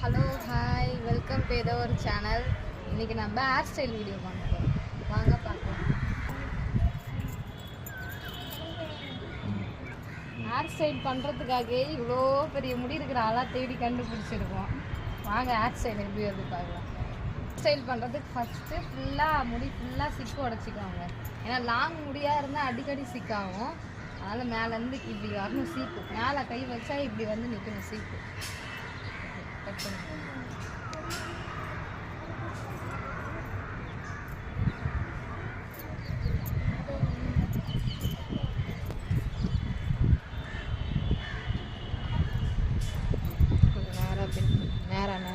Hello hi welcome to ஏதோ ஒரு channel. இன்றைக்கி நம்ம ஹேர் ஸ்டைல் வீடியோ பண்ணுறோம். வாங்க பார்க்கலாம். ஹேர் ஸ்டைல் பண்ணுறதுக்காக இவ்வளோ பெரிய முடி இருக்கிற ஆளாக தேடி கண்டுபிடிச்சிருக்கோம். வாங்க ஹேர் ஸ்டைல் எப்படி வந்து பார்க்கலாம். ஸ்டைல் பண்ணுறதுக்கு ஃபஸ்ட்டு முடி ஃபுல்லாக சிக்கு உடச்சிக்கோங்க. ஏன்னா லாங் முடியாக இருந்தால் அடிக்கடி சிக்காகும். அதனால் மேலேருந்து இப்படி வரணும் சீப்பு. மேலே கை வச்சா இப்படி வந்து நிற்கணும் சீப்பு. கட் பண்ணி நேரம்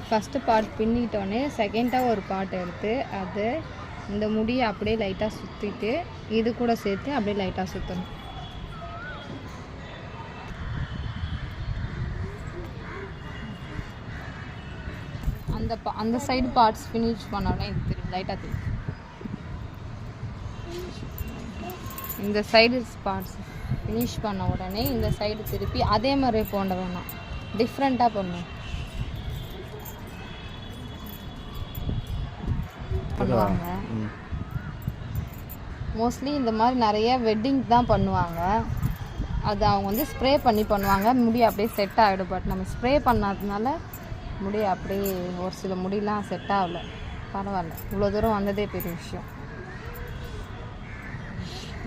ஃபஸ்ட்டு பார்ட் பின்னிட்டோன்னே செகண்டாக ஒரு பார்ட் எடுத்து அது இந்த முடியை அப்படியே லைட்டாக சுற்றிட்டு இது கூட சேர்த்து அப்படியே லைட்டாக சுற்றணும். அந்த சைடு பார்ட்ஸ் ஃபினிஷ் பண்ணோடனே இது திரும்பி லைட்டாக திரும்பி இந்த சைடு பார்ட்ஸ் ஃபினிஷ் பண்ண உடனே இந்த சைடு திருப்பி அதே மாதிரியே போட வேணாம், டிஃப்ரெண்ட்டாக பண்ணுவோம் பண்ணுவாங்க. மோஸ்ட்லி இந்த மாதிரி நிறைய வெட்டிங் தான் பண்ணுவாங்க. அது அவங்க வந்து ஸ்ப்ரே பண்ணி பண்ணுவாங்க. முடி அப்படியே செட் ஆகிடும். பட் நம்ம ஸ்ப்ரே பண்ணாததுனால முடி அப்படியே ஒரு சில முடியெலாம் செட் ஆகலை. பரவாயில்ல, இவ்வளோ தூரம் வந்ததே பெரிய விஷயம்.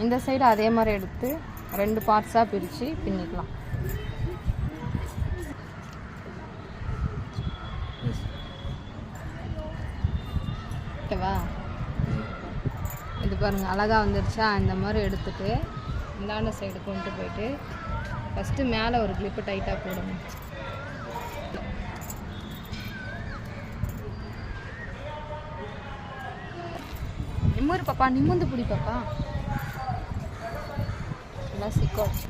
இந்த சைடு அதே மாதிரி எடுத்து 2 பார்ட்ஸாக பிரித்து பின்னிக்கலாம். ஓகேவா? இது பாருங்கள் அழகாக வந்துடுச்சா? இந்த மாதிரி எடுத்துகிட்டு இந்தாண்ட சைடு கொண்டு போயிட்டு ஃபஸ்ட்டு மேலே ஒரு கிளிப்பு டைட்டாக போடுங்க. நிம்மூர் பாப்பா, நிம்மந்து பிடி பாப்பா. எல்லாம் சிக்கோச்சு.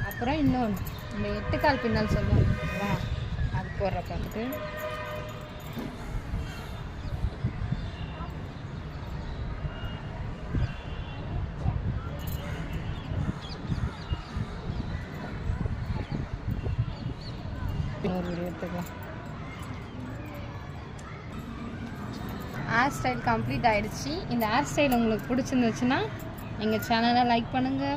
அப்புறம் இன்னொன்று இந்த 8 கால் பின்னல் சொல்லுவாங்க, அது போடுற பார்த்துட்டு ஒரு வீடியோ எடுத்துக்கலாம். ஹேர் ஸ்டைல் கம்ப்ளீட் ஆகிடுச்சு. இந்த ஹேர் ஸ்டைல் உங்களுக்கு பிடிச்சிருந்துச்சுன்னா எங்கள் சேனலை லைக் பண்ணுங்கள்.